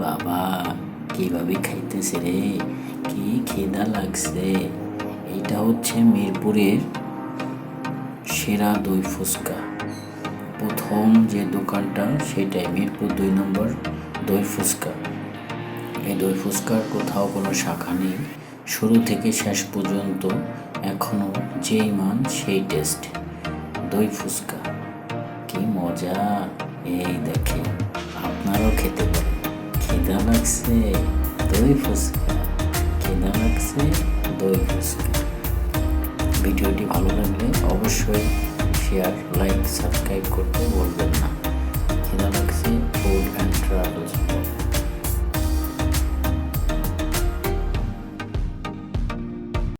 বাবা, কিভাবে খাইতেছে রে, কি খিদা লাগছে। এইটা হচ্ছে মিরপুরের সেরা দই ফুচকা। প্রথম যে দোকানটা সেটাই মিরপুর 2 নম্বর দই ফুচকা। এই দই ফুচকার কোথাও কোনো শাখা নেই, শুরু থেকে শেষ পর্যন্ত এখনও যেই মান সেই টেস্ট। দই ফুচকা কি মজা, এই দেখেন, আপনারাও খেতে পারেন। খিদা লাগছে, দই ফুচকা, খিদা লাগছে, দই ফুচকা। ভিডিওটি ভালো লাগলে অবশ্যই শেয়ার, লাইক, সাবস্ক্রাইব করতে বলবেন না। খিদা লাগছে ফুড অ্যান্ড ট্রাভেল।